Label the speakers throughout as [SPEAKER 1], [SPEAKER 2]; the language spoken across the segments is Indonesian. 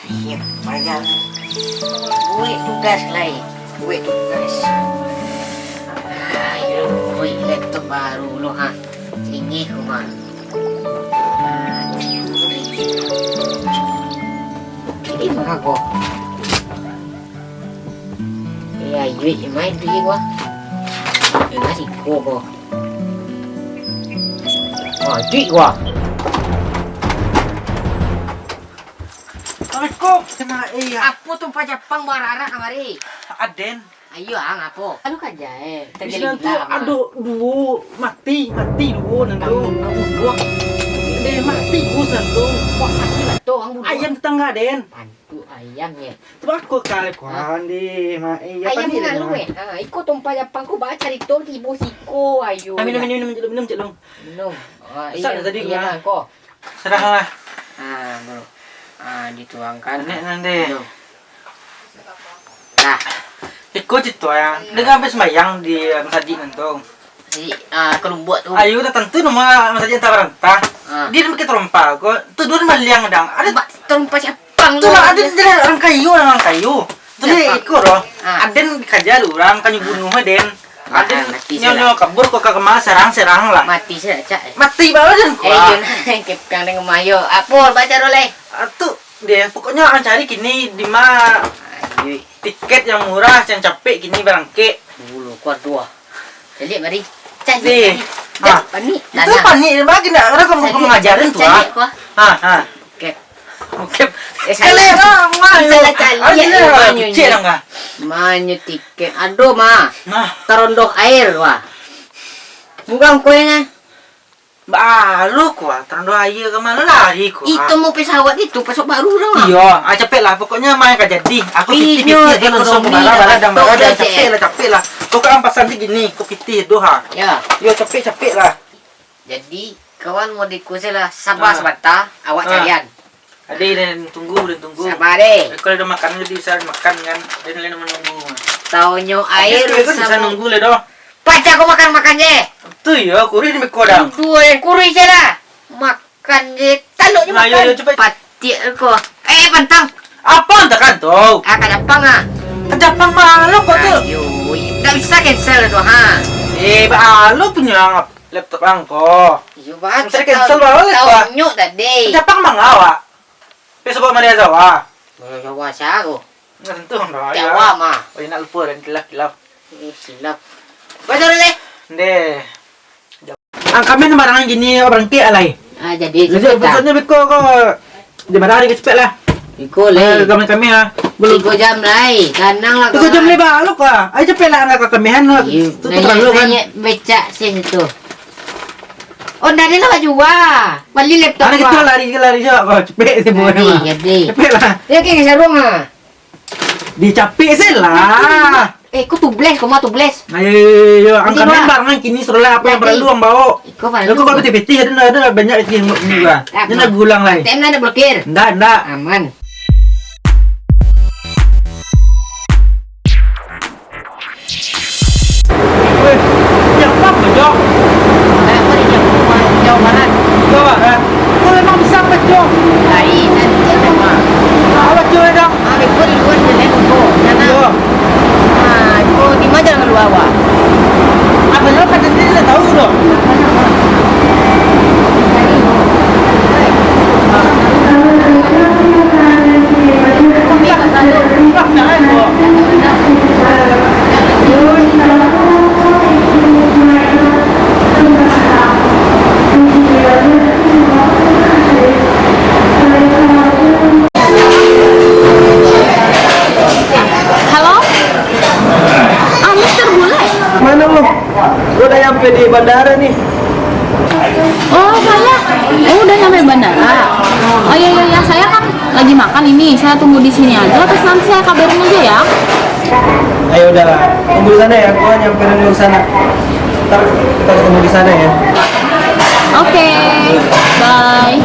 [SPEAKER 1] Iya, banyak. Gue tugas lain. Gue tugas. Ayo, gue laptop baru lo ha. Tinggi kumah. Ini mah kok. Ya, duit main duit gua. Ngasih kok. Oh, duit gua.
[SPEAKER 2] Assalamualaikum. Sama iya.
[SPEAKER 1] Apa tuh pajapang barara kamari?
[SPEAKER 2] Aden.
[SPEAKER 1] Ayo ngapo? Anu kaja
[SPEAKER 2] Bisa tuh aduh dulu mati dulu nanti. Deh mati gus nanti.
[SPEAKER 1] Kok mati lah tuh ang
[SPEAKER 2] Ayam tetangga Den.
[SPEAKER 1] Bantu ayam ya.
[SPEAKER 2] Coba aku kali kuan di ma iya
[SPEAKER 1] Ayam
[SPEAKER 2] pani.
[SPEAKER 1] ngalu ikut tuh pajapang ko ba cari tuh tibo siko ayo.
[SPEAKER 2] Minum celung.
[SPEAKER 1] Minum.
[SPEAKER 2] Iya tadi gua.
[SPEAKER 1] Kok.
[SPEAKER 2] Serahlah.
[SPEAKER 1] Bro. Dituangkan.
[SPEAKER 2] Nek nanti.
[SPEAKER 1] Nah,
[SPEAKER 2] Ikut itu ya. Dengan habis mayang di masjid nanti.
[SPEAKER 1] jadi kalau buat tuh.
[SPEAKER 2] Ayo udah tentu nama masjid tak berantah. Dia nak kita rompa. Kok tu dua maliang dang. Ada
[SPEAKER 1] terumpa Jepang.
[SPEAKER 2] tu lah ada orang kayu. Tu dia ikut loh. Aden kerja lu orang kan bunuh Aden. Aden nyonya kabur kok kemas serang lah.
[SPEAKER 1] Mati sih cak.
[SPEAKER 2] Mati banget Den.
[SPEAKER 1] Yun, kipkang dengan mayo. Apol baca roleh.
[SPEAKER 2] Tuh dia pokoknya akan cari kini di mana tiket yang murah yang capek kini barangke.
[SPEAKER 1] Dulu kuat dua. Jadi mari.
[SPEAKER 2] Di.
[SPEAKER 1] Panik.
[SPEAKER 2] Itu panik bagi nak orang kamu ngajarin tuh.
[SPEAKER 1] Oke.
[SPEAKER 2] Oke.
[SPEAKER 1] Sekali salah cali ya.
[SPEAKER 2] Kecil enggak?
[SPEAKER 1] Manyu tiket. Aduh mah.
[SPEAKER 2] Nah,
[SPEAKER 1] Terondok air wah. Bukan kuenya.
[SPEAKER 2] baru kuah terando air ke mana lari kuah.
[SPEAKER 1] Itu mau pesawat itu pesawat baru dong.
[SPEAKER 2] Iya, capek lah pokoknya main gak jadi. Aku piti dia langsung ke bala dan capek lah. Kau kan pasan gini, kau piti doha.
[SPEAKER 1] Ya.
[SPEAKER 2] Yo capek lah.
[SPEAKER 1] Jadi kawan mau dikusir lah sabar sebentar awak carian.
[SPEAKER 2] Ade dan tunggu.
[SPEAKER 1] Sabar deh.
[SPEAKER 2] Kalau udah makan lebih bisa makan kan. Dan lain menunggu.
[SPEAKER 1] Taunyo air
[SPEAKER 2] bisa nunggu le doh.
[SPEAKER 1] Pacar aku makannya.
[SPEAKER 2] Tuh ya, kuri di mikodang.
[SPEAKER 1] Dua yang kurui saya makan je taluknya
[SPEAKER 2] Nah,
[SPEAKER 1] makan.
[SPEAKER 2] yo, coba.
[SPEAKER 1] Pati aku. Bantang.
[SPEAKER 2] Apa anda kan tuh?
[SPEAKER 1] Kadapang
[SPEAKER 2] Kejapang malu kok tuh.
[SPEAKER 1] Ayo, tak bisa cancel tu ha.
[SPEAKER 2] Balu punya laptop angko.
[SPEAKER 1] Yo ba.
[SPEAKER 2] Saya cancel balik pak.
[SPEAKER 1] Taunyo tadi.
[SPEAKER 2] Kejapang mangawa. Besok Maria Jawa.
[SPEAKER 1] Jawa siya ako.
[SPEAKER 2] Tentu dah.
[SPEAKER 1] Jawa mah.
[SPEAKER 2] Oh, nak lupa dan kilap.
[SPEAKER 1] Silap. Baca dulu.
[SPEAKER 2] Deh. Ang kami sembarangan gini orang ke alay.
[SPEAKER 1] Jadi
[SPEAKER 2] Maksudnya beko kok di mana hari cepet lah.
[SPEAKER 1] Iko le.
[SPEAKER 2] Kami ha.
[SPEAKER 1] Belum 3 jam lai. Kanang lah.
[SPEAKER 2] 3 jam le ba lu ka. Ay cepet lah anak kamihan lu. Tutupan lu kan.
[SPEAKER 1] Beca sini tuh. Oh, dari lah jua. Bali laptop.
[SPEAKER 2] Anak itu lari siya. Oh, cepet si buwan mah.
[SPEAKER 1] Jadi.
[SPEAKER 2] Cepet lah.
[SPEAKER 1] Ya kayak sarung
[SPEAKER 2] Dicapek sila.
[SPEAKER 1] Kok tubles, kok mau tubles?
[SPEAKER 2] Ayo, ang kami barangan kini suruh apa yang perlu ang bawa.
[SPEAKER 1] Iko pa.
[SPEAKER 2] Lalu kalau piti ada banyak itu juga. Ini nak gulang lagi.
[SPEAKER 1] TM na blokir.
[SPEAKER 2] Ndak.
[SPEAKER 1] Aman.
[SPEAKER 2] Weh, yang apa Jo?
[SPEAKER 1] Apa di Jawa Barat?
[SPEAKER 2] Jawa Barat. Kau memang bisa bejo.
[SPEAKER 1] Dari sana semua.
[SPEAKER 2] Apa Jo dong?
[SPEAKER 1] Iko di luar jalan ko. Sana. Iko di mana jalan luar wa?
[SPEAKER 2] Apa lo kan dia tahu dong. Sampai di bandara nih.
[SPEAKER 3] Oh saya, udah nyampe bandara. Oh iya, saya kan lagi makan ini. Saya tunggu di sini aja. Terus nanti saya kabarin aja ya.
[SPEAKER 2] Ayo udahlah, tunggu di sana ya. Gua nyamperin dulu sana. Ntar kita ketemu di sana ya.
[SPEAKER 3] Oke, bye.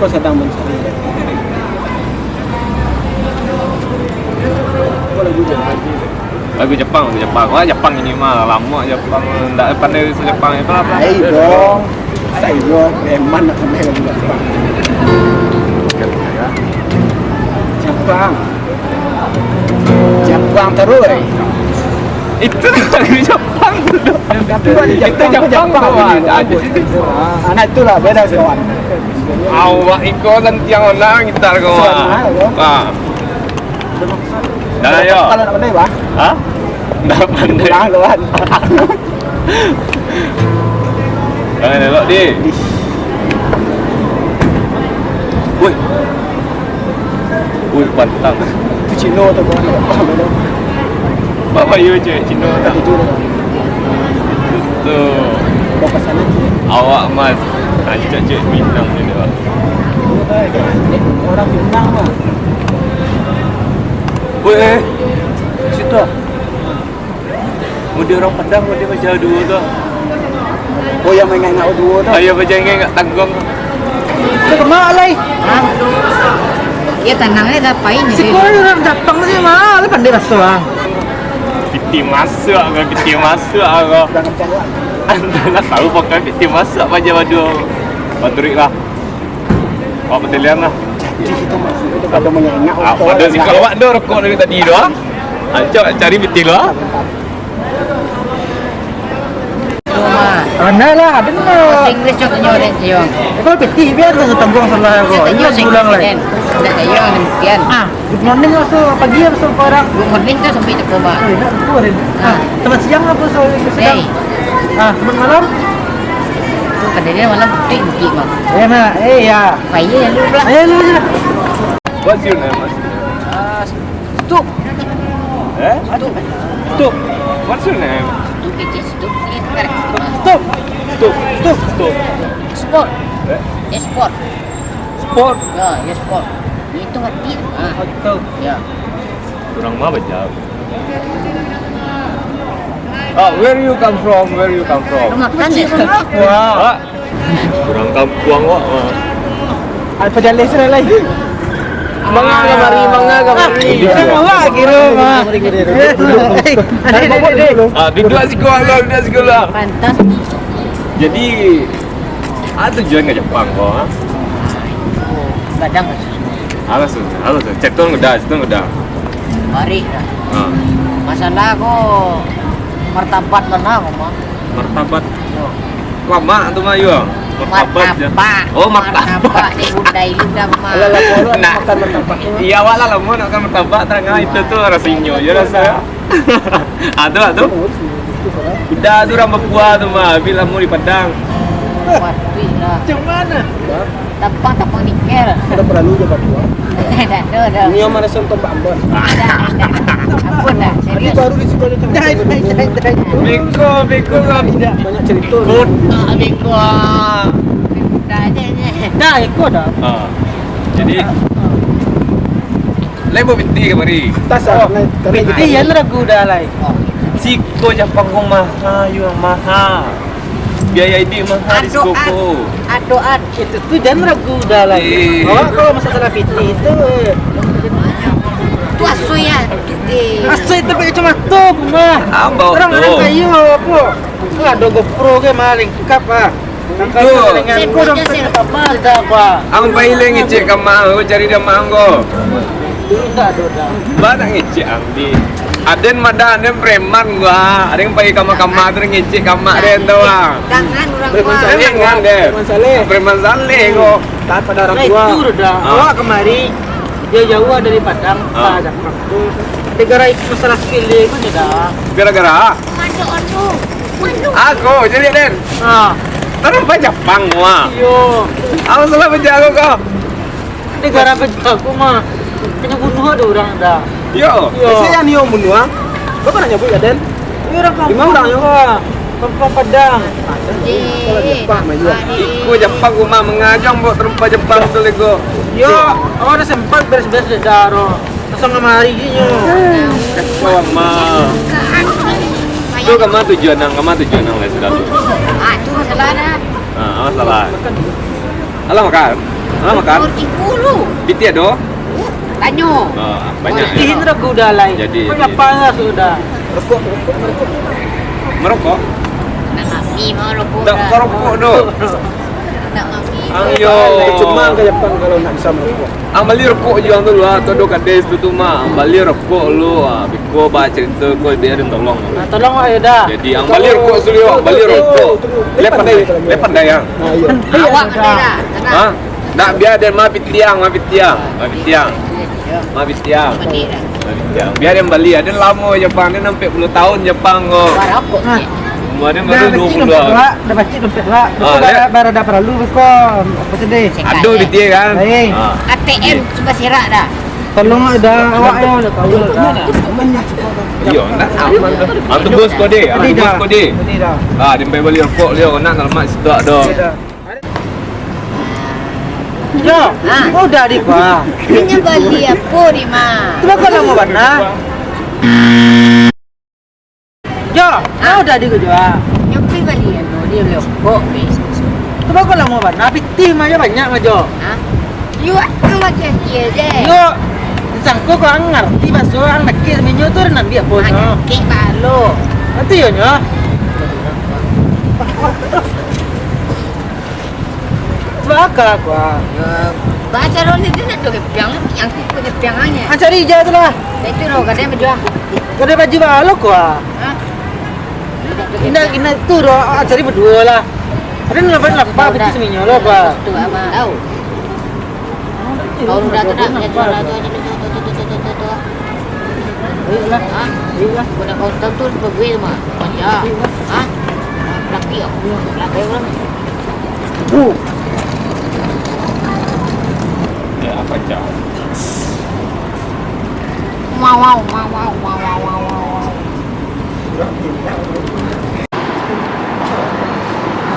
[SPEAKER 4] kau sedang mencari.
[SPEAKER 5] Lagu Jepang. Wah, Jepang ini mah lama Jepang. Enggak pandai Jepang apa.
[SPEAKER 4] Hai dong. Saya memang nak kena lagu Jepang. Jepang terus.
[SPEAKER 5] Itu lagu Jepang dulu. Itu Jepang
[SPEAKER 4] Anak itulah beda kawan.
[SPEAKER 5] Awak iko yang orang gitar kau. Dah yo.
[SPEAKER 4] Kalau nak pandai bah.
[SPEAKER 5] Hah? Enggak pandai.
[SPEAKER 4] Pulang luan.
[SPEAKER 5] Jangan elok di. Woi, pantang.
[SPEAKER 4] Itu Cino tu kawan.
[SPEAKER 5] Bapak you je Cino tak.
[SPEAKER 4] Itu
[SPEAKER 5] Tu.
[SPEAKER 4] bapak sana.
[SPEAKER 5] Awak mas. Cik Minang ni dia.
[SPEAKER 4] Orang Minang mah.
[SPEAKER 5] Woi, situ. Muda orang Padang, muda macam dua tu.
[SPEAKER 4] Oh yang main nak dua tu.
[SPEAKER 5] Ayah macam ingat kat tanggung.
[SPEAKER 4] Tu kemak lai.
[SPEAKER 1] Ya tenangnya ngapain ni?
[SPEAKER 4] Sekolah orang Jepang sih mah, lu pandai rasa.
[SPEAKER 5] Piti masak agak.
[SPEAKER 4] Jangan cakap.
[SPEAKER 5] Anda nak tahu pakai piti masak aja baju. Banturik lah. Awak betelian lah.
[SPEAKER 4] Di situ masih itu kalau menyengat.
[SPEAKER 5] Ada si kalau awak ada rokok dari tadi tu ah. Acak cari betil lah.
[SPEAKER 4] Ana lah, ada
[SPEAKER 1] Bahasa
[SPEAKER 4] mah.
[SPEAKER 1] Inggris cok nyoret yo.
[SPEAKER 4] Kalau peti biar tu tembung salah aku. Ini pulang lai.
[SPEAKER 1] Tidak kayo ang himpian.
[SPEAKER 4] Good morning also pagi also parang.
[SPEAKER 1] Good morning tu sampai tak kuba.
[SPEAKER 4] Oh, nak keluarin. Selamat siang apa so sedang.
[SPEAKER 1] Hey,
[SPEAKER 4] Selamat malam.
[SPEAKER 1] tu kadang malam putih mah.
[SPEAKER 4] Nah, ya.
[SPEAKER 1] Payah yang lu pula.
[SPEAKER 4] Ayo lu je.
[SPEAKER 5] What's your name? Mas?
[SPEAKER 1] Stup.
[SPEAKER 5] Eh? Stop. What's your name?
[SPEAKER 1] Tu kecil stup ni correct.
[SPEAKER 4] Stop.
[SPEAKER 5] Stop.
[SPEAKER 1] Sport.
[SPEAKER 5] Eh?
[SPEAKER 1] Ya sport.
[SPEAKER 5] Sport.
[SPEAKER 1] Ya sport. Itu ngerti.
[SPEAKER 4] Betul.
[SPEAKER 1] Ya.
[SPEAKER 5] Kurang mah baca. Where you come from?
[SPEAKER 1] Lu makan ya?
[SPEAKER 5] Wah. Kurang kampung awak.
[SPEAKER 4] Apa jalan sana lai?
[SPEAKER 5] Mangga kamari.
[SPEAKER 4] Awak kira mah.
[SPEAKER 5] Duduk sekolah.
[SPEAKER 1] Pantas.
[SPEAKER 5] Jadi, tujuan ke Jepang kau?
[SPEAKER 1] Badang.
[SPEAKER 5] Alas. Ceton udah.
[SPEAKER 1] Mari. Masalah ko martabat lah na mah.
[SPEAKER 5] Martabat. Lama tu mah yo. Martabat. Oh, martabat.
[SPEAKER 1] Ni budai lu dah mah.
[SPEAKER 5] Nah, iya awak lah mau nak makan martabak tengah itu tu rasanya je rasa. Ada. Udah tu orang Papua tu mah, bila mau di Padang.
[SPEAKER 1] Mati lah.
[SPEAKER 4] Macam mana?
[SPEAKER 1] Tampang nikel.
[SPEAKER 4] Ada perlu je Papua.
[SPEAKER 1] Dah.
[SPEAKER 4] Ini mana contoh Pak Ambon.
[SPEAKER 1] Ampun dah.
[SPEAKER 4] Ini
[SPEAKER 1] Serius.
[SPEAKER 4] baru di sekolah tu.
[SPEAKER 5] Beko lah.
[SPEAKER 4] Banyak cerita.
[SPEAKER 5] Ikut. Beko.
[SPEAKER 1] Dah aja ni.
[SPEAKER 4] Dah ikut dah.
[SPEAKER 5] Jadi Lebo binti kemari.
[SPEAKER 4] Tas binti yang ragu dah lai.
[SPEAKER 5] Siko Jepang ko maha. Biaya ini mahal di Skoko.
[SPEAKER 1] Adoan.
[SPEAKER 4] Itu tu jangan ragu dah lai. Oh, kalau masalah binti itu.
[SPEAKER 1] Tu asu ya.
[SPEAKER 4] Asal itu pakai cuma top mah.
[SPEAKER 5] Ambau
[SPEAKER 4] Orang
[SPEAKER 5] tu.
[SPEAKER 4] kayu apa? Ada GoPro ke maling kap ah. Dengan
[SPEAKER 1] Saya
[SPEAKER 4] kau dong
[SPEAKER 1] punya
[SPEAKER 4] apa dah apa?
[SPEAKER 5] Ang pailing ngecek kamang, aku cari dia manggo.
[SPEAKER 4] Dah.
[SPEAKER 5] Banyak ngecek ang di. Aden mada aden preman gua. Ada yang pakai kamar terus ngecek kamar dia tu ah.
[SPEAKER 1] Jangan orang
[SPEAKER 4] Preman
[SPEAKER 1] tua.
[SPEAKER 4] saleh.
[SPEAKER 5] Jangan deh.
[SPEAKER 4] Preman saleh.
[SPEAKER 5] Preman saleh kok.
[SPEAKER 4] Taat pada orang tua. Itu dah. Awak kemari dia jauh dari Padang, Padang waktu. Negara itu masalah skill dia pun dah.
[SPEAKER 5] Gara-gara
[SPEAKER 1] Manu.
[SPEAKER 5] aku jadi Den. Terus baca Jepang gua.
[SPEAKER 4] Yo,
[SPEAKER 5] Aku salah baca aku kau.
[SPEAKER 4] negara pejago mah kena bunuh ada orang dah.
[SPEAKER 5] Yo.
[SPEAKER 4] Saya yang niom bunuh. Kau pernah nyebut ya Den? Ini orang kampung. Lima orang ya. Kampung Padang. Kalau Jepang mah juga.
[SPEAKER 5] Iku Jepang gua mah mengajang buat terumpa Jepang tu lego.
[SPEAKER 4] Yo, awak ada sempat beres-beres daro. Langsung ngamari gini.
[SPEAKER 5] Kau mah. Tu kamu tujuan nang les dah tu.
[SPEAKER 1] Tu masalah dah.
[SPEAKER 5] Salah. Alah makan. Ah, makan.
[SPEAKER 1] 10.
[SPEAKER 5] Biti ada?
[SPEAKER 1] Tanya.
[SPEAKER 5] Banyak.
[SPEAKER 4] Di Hindra aku udah lain.
[SPEAKER 5] Jadi-
[SPEAKER 4] Kenapa sudah?
[SPEAKER 5] Merokok?
[SPEAKER 1] Nak mami mau rokok
[SPEAKER 5] Tak
[SPEAKER 1] dah.
[SPEAKER 5] merokok do.
[SPEAKER 1] Nak mami.
[SPEAKER 5] Ayo.
[SPEAKER 4] Cuma ke Jepang kalau nak bisa merokok.
[SPEAKER 5] Ang bali rokok jual dulu lah, todo kades tu mah. Ang bali rokok lu, biko baca cerita ko biarin tolong.
[SPEAKER 4] Nah, tolong ayo dah.
[SPEAKER 5] Jadi ang bali rokok suli, ang bali rokok. Lepan dah yang.
[SPEAKER 1] Awak kena dah.
[SPEAKER 5] Ha? Nak biar dia mah pitiang. Biar yang Bali ada lama Jepang dia sampai 10 tahun Jepang kok.
[SPEAKER 1] Rokok ni.
[SPEAKER 5] Kemarin
[SPEAKER 4] Dah
[SPEAKER 5] baru
[SPEAKER 4] baca
[SPEAKER 5] 20
[SPEAKER 4] dompet
[SPEAKER 5] tahun.
[SPEAKER 4] lah, dah baca dompet lah.
[SPEAKER 5] Ah, dia-
[SPEAKER 4] Baru dah perlu kok. Apa sedih?
[SPEAKER 5] Aduh dia kan.
[SPEAKER 4] Baik.
[SPEAKER 1] ATM suka serak dah.
[SPEAKER 4] Tolong dah awak yang udah tahu dah.
[SPEAKER 5] Iya, nak aman dah. Antu bos kau deh, antu bos kau deh.
[SPEAKER 4] Sedih dah.
[SPEAKER 5] Dia sampai beli rokok dia nak alamat situ ada.
[SPEAKER 4] Sedih dah. Yo, udah di Pak.
[SPEAKER 1] Ini beli apa ni mah?
[SPEAKER 4] Coba kau lama warna. Yo, udah di gua.
[SPEAKER 1] Yang pergi beli apa? Dia beli rokok ni.
[SPEAKER 4] Coba kau lama warna. Pitih aja banyak aja.
[SPEAKER 1] Ha? You aku macam dia je.
[SPEAKER 4] Yo, sangko kau ngerti bahasa orang nak kira menyo tu nak dia pun.
[SPEAKER 1] Ada kek balu.
[SPEAKER 4] Nanti yo nyo. Baka gua.
[SPEAKER 1] Baca roli dia nak tu kepiang yang tu kepiangannya.
[SPEAKER 4] Cari je tu lah.
[SPEAKER 1] Itu roh kadang berjuang.
[SPEAKER 4] Kau ada baju balok gua.
[SPEAKER 1] Ha?
[SPEAKER 4] Ina tu ro cari berdua lah. Ada nampak betul seminyo lo apa?
[SPEAKER 1] Tu apa? Tahu. Kau dah tu dah ya tu lah tu aja tu.
[SPEAKER 4] Iyalah.
[SPEAKER 1] Ha?
[SPEAKER 4] Iyalah.
[SPEAKER 1] Kau dah kau tahu tu berbeza mah. Baca. Ha? Laki aku. Laki orang.
[SPEAKER 5] Ya apa cak?
[SPEAKER 1] Wow.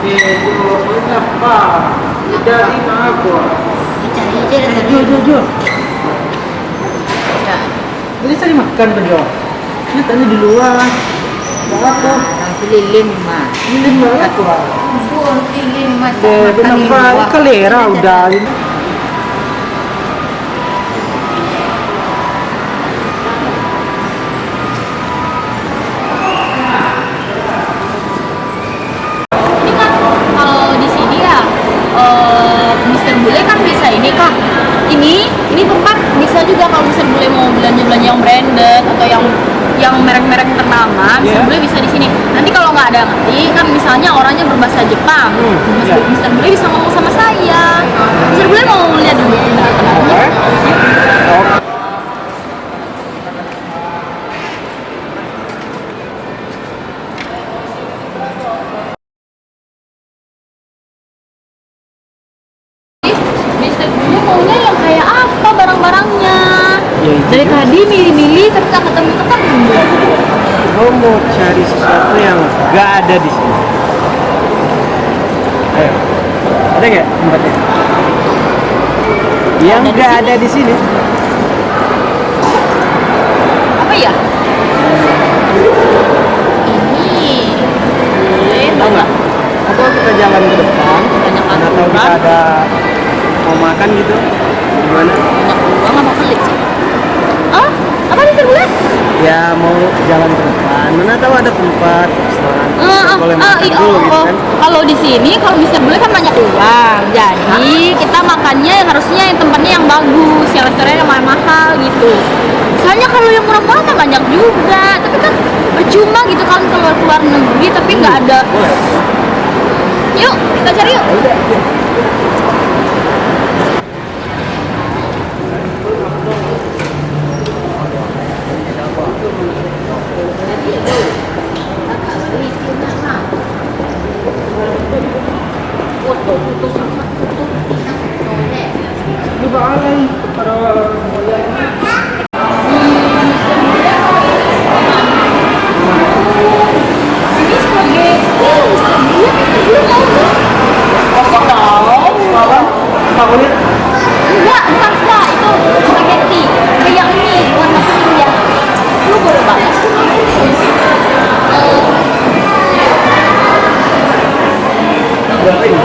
[SPEAKER 4] Kenapa? Dari mana gua?
[SPEAKER 1] Cari je dah tadi.
[SPEAKER 4] Jujur.
[SPEAKER 1] Ya.
[SPEAKER 4] Jadi saya makan berdua. Ini tadi di luar. Bawa apa?
[SPEAKER 1] Orang keliling mah.
[SPEAKER 4] Ini mana gua?
[SPEAKER 1] Buat keliling mah.
[SPEAKER 4] Kenapa? Kalera udah.
[SPEAKER 3] Ini kan kalau di sini ya Mister Bule kan bisa ini kak. Ini tempat bisa juga kalau Mister Bule mau belanja yang branded atau yang merek-merek ternama, Mister Bule bisa di sini. Nanti kalau nggak ada ngerti kan misalnya orangnya berbahasa Jepang, Mister Bule bisa ngomong sama saya. Mister Bule mau lihat dulu. Mister Bule maunya yang kayak apa barang-barangnya? Dari tadi milih-milih tapi tak ketemu.
[SPEAKER 4] Kau mau cari sesuatu yang gak ada di sini. Ayo, ada nggak tempatnya? Yang
[SPEAKER 3] Ada di
[SPEAKER 4] gak
[SPEAKER 3] sini.
[SPEAKER 4] ada di sini.
[SPEAKER 3] Apa ya? Ini boleh
[SPEAKER 4] Tahu nggak? Atau kita jalan ke depan,
[SPEAKER 3] banyak
[SPEAKER 4] atau kita
[SPEAKER 3] aturan,
[SPEAKER 4] ada mau makan gitu, gimana?
[SPEAKER 3] banyak uang apa pelit sih? Ah, apa Mister Bule?
[SPEAKER 4] Ya mau jalan ke depan, mana tahu ada tempat restoran. Kita boleh makan dulu gitu kan?
[SPEAKER 3] Kalau di sini, kalau Mister Bule kan banyak uang, jadi kita makannya yang harusnya yang tempatnya yang bagus, yang restorannya yang mahal gitu. Soalnya kalau yang murah-murah mah banyak juga, tapi kan percuma gitu kan keluar negeri tapi nggak ada. Yuk, kita cari yuk. Ini spaghetti, Mister Bule mau nggak? Kosong dong.
[SPEAKER 4] Favorit?
[SPEAKER 3] Enggak, bukan spa, itu spaghetti kayak ini warna kuning ya. Lu boleh banget.
[SPEAKER 4] Berapa ini?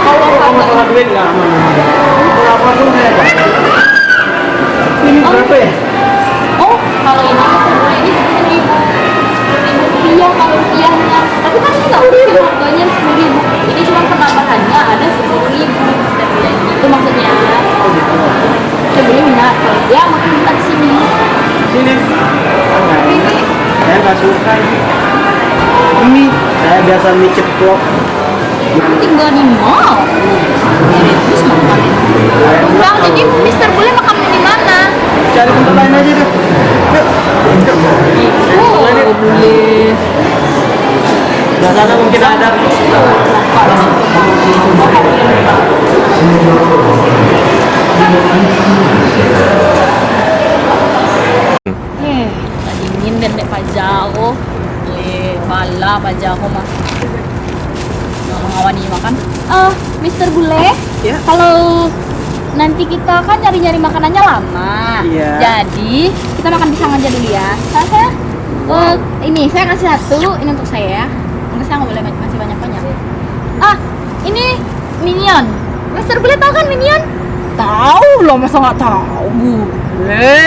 [SPEAKER 3] Kalau
[SPEAKER 4] duit nggak aman. Berapa pun saya dapat. Ini berapa ya?
[SPEAKER 3] Oh, kalau ini ini 10.000. 10.000 rupiah kalau rupiahnya. Tapi kan ini nggak udah harganya 10.000. Ini cuma penambahannya ada 10.000. Itu maksudnya.
[SPEAKER 4] Oh gitu.
[SPEAKER 3] Saya beli minat. Ya makin minat di sini.
[SPEAKER 4] Sini. Ini. Saya nggak suka ini. Ini saya biasa mie ceplok.
[SPEAKER 3] Tinggal di mall. Terus makan. Bang, jadi Mister Bule makan di mana?
[SPEAKER 4] Cari tempat lain aja deh.
[SPEAKER 3] Oh, Bule.
[SPEAKER 4] Di sana mungkin ada.
[SPEAKER 3] Tadi dingin dan dek pajako. Bala pajako mah. Ngawani makan. Mister Bule.
[SPEAKER 4] Ya.
[SPEAKER 3] Kalau nanti kita kan nyari-nyari makanannya lama.
[SPEAKER 4] Iya.
[SPEAKER 3] Jadi kita makan pisang aja dulu ya. Saya ini saya kasih satu, ini untuk saya ya. Enggak, saya nggak boleh masih banyak-banyak. Ini Minion. Mister Bule tahu kan Minion? Tahu loh, masa nggak tahu, Bule.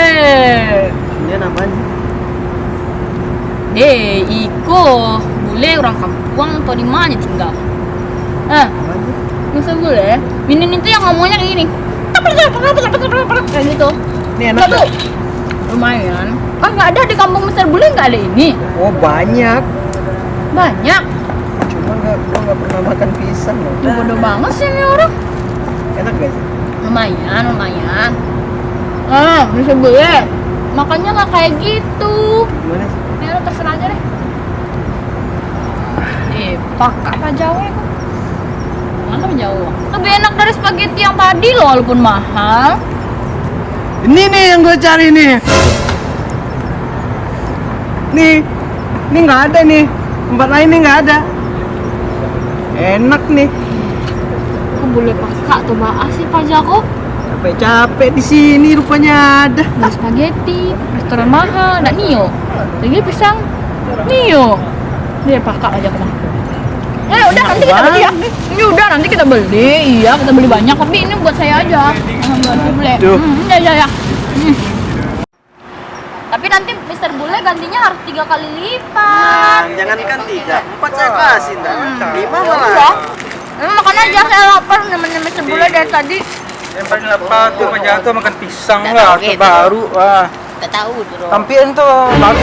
[SPEAKER 4] Ini namanya.
[SPEAKER 3] Iko Bule orang kampung atau di mana tinggal? Mister Bule, Minion itu yang ngomongnya kayak gini. Kayak gitu.
[SPEAKER 4] Ini enak
[SPEAKER 3] Tuh. Lumayan. Nggak ada di kampung Mister Bule, nggak ada ini.
[SPEAKER 4] Oh banyak.
[SPEAKER 3] Banyak.
[SPEAKER 4] Cuma gua nggak pernah makan pisang loh.
[SPEAKER 3] Bodoh banget sih ini orang.
[SPEAKER 4] Enak gak sih?
[SPEAKER 3] Lumayan. Mister Bule, makannya nggak kayak gitu.
[SPEAKER 4] Gimana sih?
[SPEAKER 3] Ini lo terserah aja deh. Pakai apa Jawa itu? Mana Jawa? Lebih enak dari spaghetti yang tadi loh, walaupun mahal.
[SPEAKER 4] Ini nih yang gue cari nih. Nih nggak ada nih. Tempat lain nih nggak ada. Enak nih.
[SPEAKER 3] Kok boleh pakai tuh maaf sih Pak Jako?
[SPEAKER 4] Capek-capek di sini rupanya ada.
[SPEAKER 3] Beli spaghetti, restoran mahal, dan Nio. Lagi pisang, Nio. Dia pakai aja kena. Udah nanti kita beli ya. Ini udah nanti kita beli. Iya, kita beli banyak. Tapi ini buat saya aja. Buat Bule. Ya. Tapi nanti Mister Bule gantinya harus 3 kali lipat.
[SPEAKER 4] Jangankan 3, 4 saya kasih ntar. 5 malah.
[SPEAKER 3] Udah. Makan aja, saya lapar namanya Mister Bule dari tadi.
[SPEAKER 2] Yang paling lapar tuh pajako makan pisang
[SPEAKER 1] Nggak
[SPEAKER 2] lah,
[SPEAKER 1] tahu
[SPEAKER 2] tuh
[SPEAKER 1] gitu.
[SPEAKER 2] baru. Wah,
[SPEAKER 1] Tak tahu tu.
[SPEAKER 2] tampian tuh baru.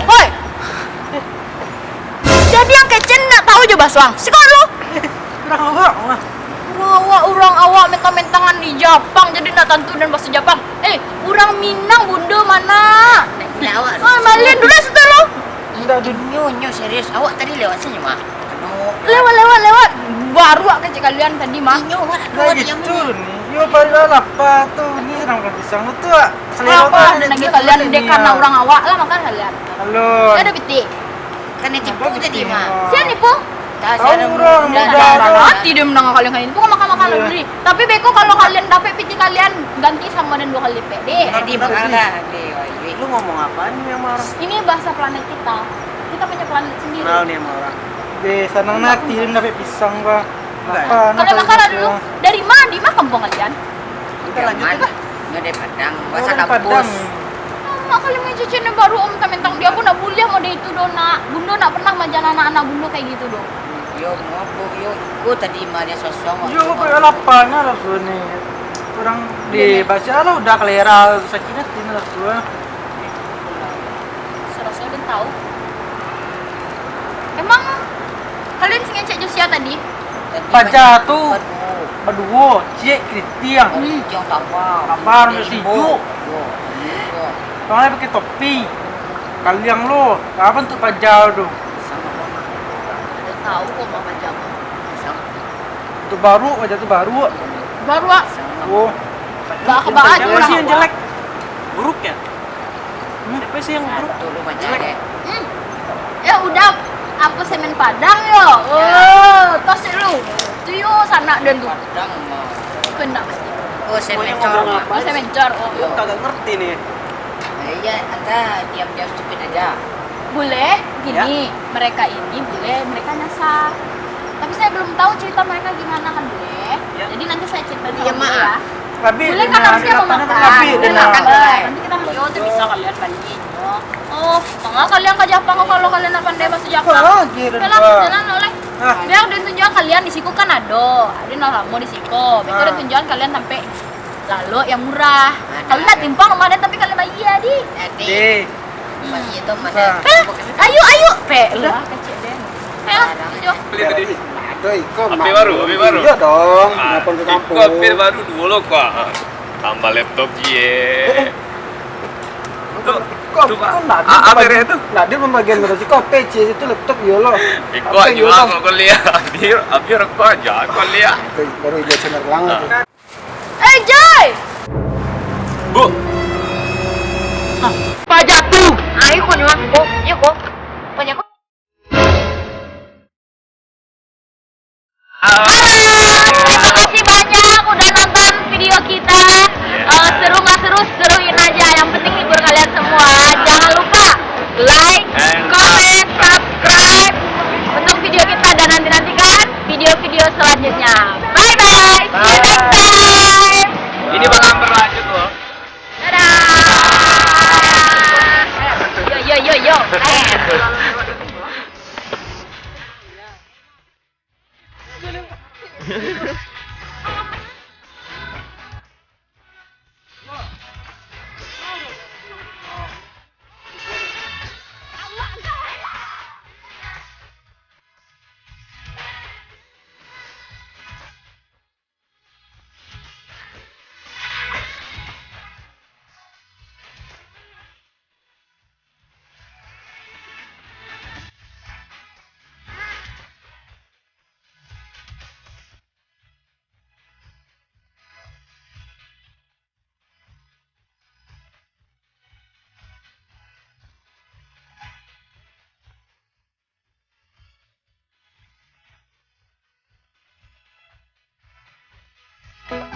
[SPEAKER 3] Woi. Jadi yang kecen nggak tahu aja baswang. Sekarang lo.
[SPEAKER 2] Kurang awak mah.
[SPEAKER 3] Orang awak mentang-mentangan di Jepang jadi nak tantu dan bahasa Jepang. Orang Minang bunda mana?
[SPEAKER 1] Lawak.
[SPEAKER 3] Malin dulu sudah lo.
[SPEAKER 2] Sudah di
[SPEAKER 1] Nyo serius. Awak tadi lewat sini mah.
[SPEAKER 3] Lewat. Baru kecil kalian tadi mah.
[SPEAKER 1] Nyo mana?
[SPEAKER 2] Nah gitu nih. Yo pada lapar tuh. Ini sedang makan pisang lu tuh. Selera
[SPEAKER 3] Kenapa? Lagi kalian dia karena orang awak lah makan kalian.
[SPEAKER 2] Halo.
[SPEAKER 3] Ada piti.
[SPEAKER 1] Kan dia tipu tadi mah.
[SPEAKER 3] Siapa nipu?
[SPEAKER 1] Tak
[SPEAKER 2] Tahu orang muda.
[SPEAKER 3] Hati dia menang kalian kalian itu makan dulu. Tapi beko kalau kalian dapat piti kalian ganti sama dan 2 kali lipat deh.
[SPEAKER 1] Jadi bakal dah.
[SPEAKER 4] Lu ngomong apaan nih sama orang?
[SPEAKER 3] Ini bahasa planet kita. Kita punya planet sendiri.
[SPEAKER 4] Kenal nih sama orang.
[SPEAKER 2] Deh, senang nanti dia dapat pisang gua.
[SPEAKER 4] Enggak.
[SPEAKER 3] Kalian makan dulu. Dari mana? Di mana kampung kalian?
[SPEAKER 1] Kita lanjut lah. Nyo dari Padang. Bahasa
[SPEAKER 2] Orang
[SPEAKER 1] kampus.
[SPEAKER 2] Padang.
[SPEAKER 3] Mak kalian main cucinya baru om mentang dia aku nak boleh mau dia itu dona. Bunda nak pernah manjan anak-anak bunda kayak gitu dong.
[SPEAKER 1] Yo ngopo yo. Ku tadi mah dia sosok.
[SPEAKER 2] Yo pada lapar nah rasul nih. Orang di baca lo udah kelera sakinat ini rasul.
[SPEAKER 3] Serasa udah tahu. Emang kalian sih ngecek Josia tadi?
[SPEAKER 2] Baca tuh. Aduh, cek kritiang.
[SPEAKER 1] Jong tapar.
[SPEAKER 2] Tapar mesti hijau. Soalnya pakai topi. Kalian lo, apa untuk pajal tuh?
[SPEAKER 3] Ada tahu kok mama jago.
[SPEAKER 2] Itu baru, wajah itu baru.
[SPEAKER 3] Baru ah.
[SPEAKER 2] Oh,
[SPEAKER 3] Bak aja
[SPEAKER 2] siapa sih yang jelek?
[SPEAKER 4] Buruk ya? Siapa sih yang buruk?
[SPEAKER 1] Dulu macam ni.
[SPEAKER 3] Ya udah, aku semen Padang yo. Tos lu. Tu yo sana dan tu.
[SPEAKER 1] Padang mah.
[SPEAKER 3] Kena pasti.
[SPEAKER 1] Oh, saya
[SPEAKER 4] Pokoknya
[SPEAKER 1] mencor.
[SPEAKER 4] ngomong apa?
[SPEAKER 3] Oh, saya mencor.
[SPEAKER 4] Lu kagak ngerti nih.
[SPEAKER 1] Iya, anda diam-diam stupid aja.
[SPEAKER 3] Boleh gini, mereka ini boleh, mereka nyasar. Tapi saya belum tahu cerita mereka gimana kan Bule. Jadi nanti saya cerita dulu ya.
[SPEAKER 2] Tapi
[SPEAKER 3] Bule kan harusnya mau makan.
[SPEAKER 2] Tapi
[SPEAKER 3] Nanti kita mau itu bisa kalian balikin. Oh, tengah kalian ke Jepang kalau kalian nak pandai bahasa Jepang. Kalau jalan oleh. Biar udah tunjuan kalian di siku kan ada mau di siku. Itu udah tunjuan kalian sampai lalu yang murah. Kalau nak timpang rumah dan tapi kalian bayar di.
[SPEAKER 1] Itu mana?
[SPEAKER 3] Ayo. Udah kecil deh. Tunjuk.
[SPEAKER 5] HP baru.
[SPEAKER 4] Iya dong,
[SPEAKER 5] Ah,
[SPEAKER 4] telepon ke kampung.
[SPEAKER 5] Itu HP baru dulu kok. Tambah laptop gie. Tuh,
[SPEAKER 4] Kok
[SPEAKER 5] apa itu?
[SPEAKER 4] Nadir pembagian berarti kok PC itu laptop yolo.
[SPEAKER 5] Iko juga kok lihat. Biar kok aja kok lihat.
[SPEAKER 4] Baru ide channel lang itu.
[SPEAKER 3] Joy.
[SPEAKER 5] Bu,
[SPEAKER 1] Pajak tuh. Ayo kok nyuap kok. Yuk kok. Banyak kok. Terima kasih banyak udah nonton video kita. Seru nggak seru, seruin aja. Yang penting hibur kalian semua. Jangan lupa like, comment, subscribe untuk video kita dan nantikan video-video selanjutnya. Bye bye. See you next time.
[SPEAKER 5] ini bakal berlanjut loh.
[SPEAKER 1] Dadah. Yo.
[SPEAKER 5] Hehehe